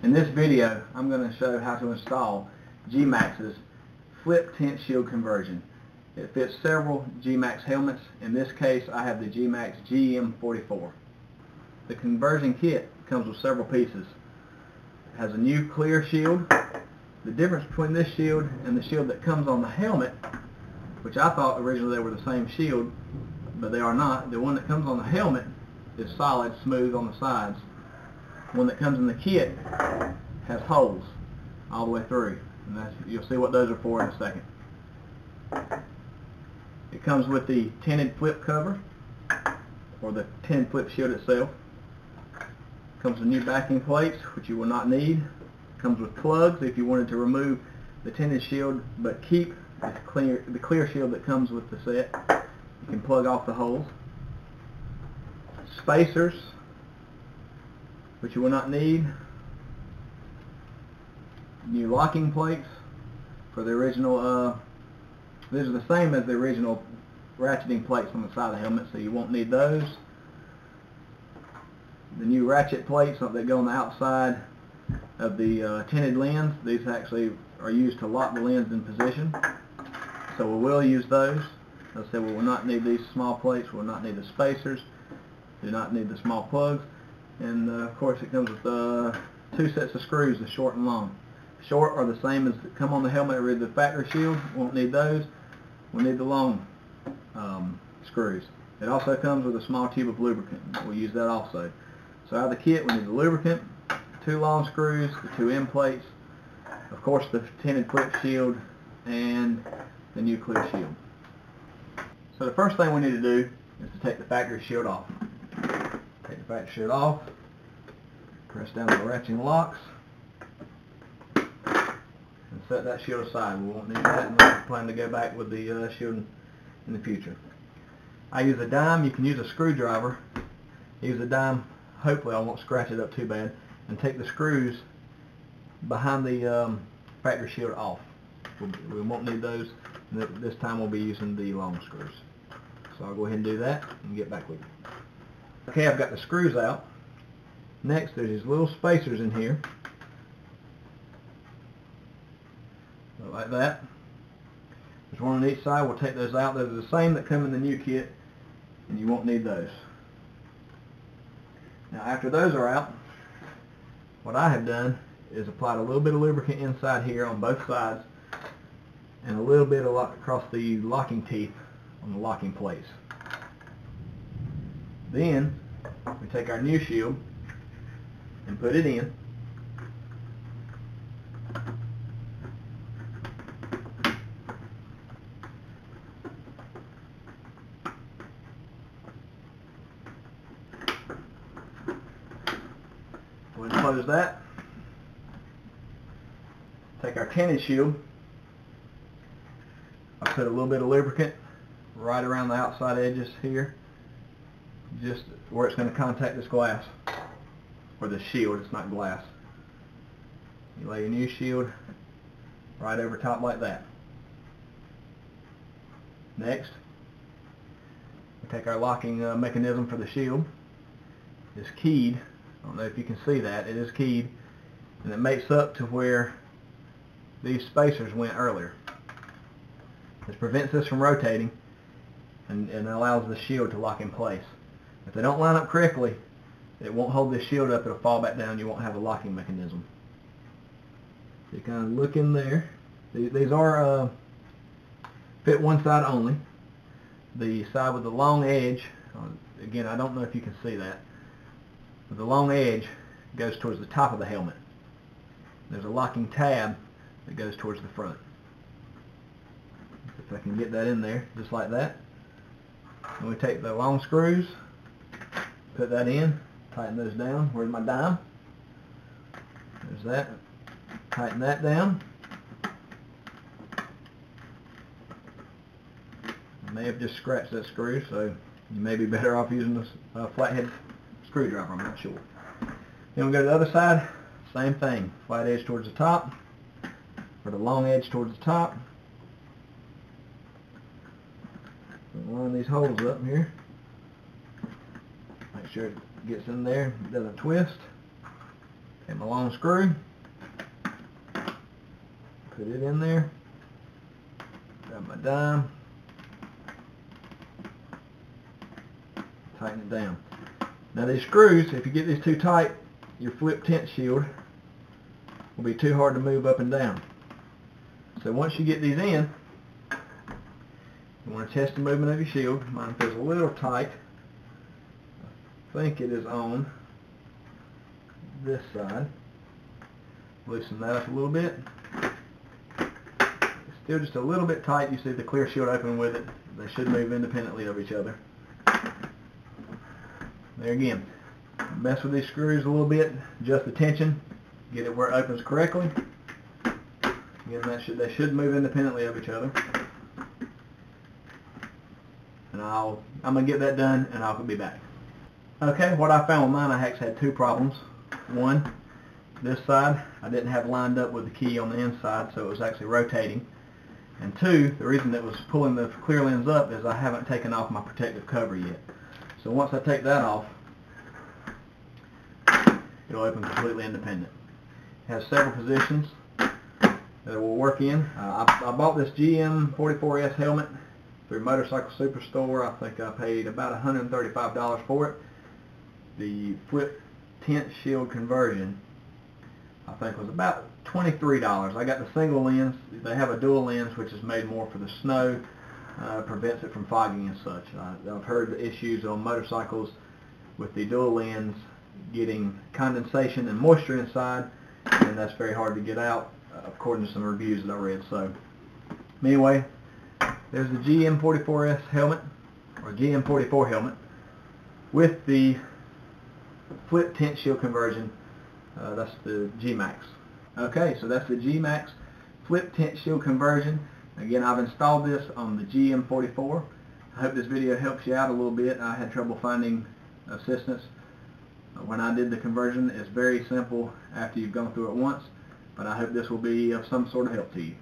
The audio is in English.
In this video, I'm going to show how to install GMax's flip tint shield conversion. It fits several GMax helmets. In this case, I have the GMax GM44. The conversion kit comes with several pieces. It has a new clear shield. The difference between this shield and the shield that comes on the helmet, which I thought originally they were the same shield, but they are not. The one that comes on the helmet is solid, smooth on the sides. The one that comes in the kit has holes all the way through, and you'll see what those are for in a second. It comes with the tinted flip cover, or the tinted flip shield itself. It comes with new backing plates, which you will not need. It comes with plugs if you wanted to remove the tinted shield but keep the clear shield that comes with the set. You can plug off the holes. Spacers, which you will not need. New locking plates for the original. These are the same as the original ratcheting plates on the side of the helmet, so you won't need those. The new ratchet plates that go on the outside of the tinted lens. These actually are used to lock the lens in position, so we will use those. As I said, we will not need these small plates. We will not need the spacers. Do not need the small plugs. And of course, it comes with two sets of screws, the short and long. Short are the same as that come on the helmet with the factory shield. Won't need those. We'll need the long screws. It also comes with a small tube of lubricant. We'll use that also. So out of the kit, we need the lubricant, two long screws, the two end plates, of course the tinted flip shield, and the new clear shield. So the first thing we need to do is to take the factory shield off. Take the factory shield off, press down the ratcheting locks, and set that shield aside. We won't need that unless we plan to go back with the shield in the future. I use a dime. You can use a screwdriver. Use a dime. Hopefully I won't scratch it up too bad. And take the screws behind the factory shield off. We won't need those. This time we'll be using the long screws. So I'll go ahead and do that and get back with you. Okay, I've got the screws out. Next, there's these little spacers in here. Like that. There's one on each side. We'll take those out. Those are the same that come in the new kit, and you won't need those. Now after those are out, what I have done is applied a little bit of lubricant inside here on both sides, and a little bit across the locking teeth on the locking plates. Then we take our new shield and put it in. Go ahead and close that. Take our tinted shield. I put a little bit of lubricant right around the outside edges here, just where it's going to contact this glass, or the shield. It's not glass. You lay your new shield right over top like that. Next, we take our locking mechanism for the shield. It's keyed. I don't know if you can see that. It is keyed, and it mates up to where these spacers went earlier. This prevents this from rotating and allows the shield to lock in place. If they don't line up correctly, it won't hold this shield up. It'll fall back down. You won't have a locking mechanism. So you kind of look in there. These are fit one side only. The side with the long edge, again, I don't know if you can see that, but the long edge goes towards the top of the helmet. There's a locking tab that goes towards the front. If I can get that in there, just like that. And we take the long screws, put that in, tighten those down. Where's my dime? There's that. Tighten that down. I may have just scratched that screw, so you may be better off using a flathead screwdriver, I'm not sure. Then we go to the other side, same thing. Flat edge towards the top, or the long edge towards the top. Line these holes up here. Make sure it gets in there, it doesn't twist. Get my long screw, put it in there, grab my dime, tighten it down. Now these screws, if you get these too tight, your flip tint shield will be too hard to move up and down. So once you get these in, you want to test the movement of your shield. Mine feels a little tight. I think it is on this side. Loosen that up a little bit. It's still just a little bit tight. You see the clear shield open with it. They should move independently of each other. There again, mess with these screws a little bit, adjust the tension, get it where it opens correctly. Again, they should move independently of each other. And I'm going to get that done and I'll be back. Okay, what I found with mine, I actually had two problems. One, this side, I didn't have lined up with the key on the inside, so it was actually rotating. And two, the reason it was pulling the clear lens up is I haven't taken off my protective cover yet. So once I take that off, it'll open completely independent. It has several positions that it will work in. I bought this GM44S helmet through Motorcycle Superstore. I think I paid about $135 for it. The flip tint shield conversion, I think, was about $23. I got the single lens. They have a dual lens, which is made more for the snow. Prevents it from fogging and such. I've heard the issues on motorcycles with the dual lens getting condensation and moisture inside, and that's very hard to get out, according to some reviews that I read. So anyway, there's the GM44S helmet, or GM44 helmet, with the flip tint shield conversion. That's the GMax. Okay, so that's the GMax flip tint shield conversion. Again, I've installed this on the GM44. I hope this video helps you out a little bit. I had trouble finding assistance when I did the conversion. It's very simple after you've gone through it once, but I hope this will be of some sort of help to you.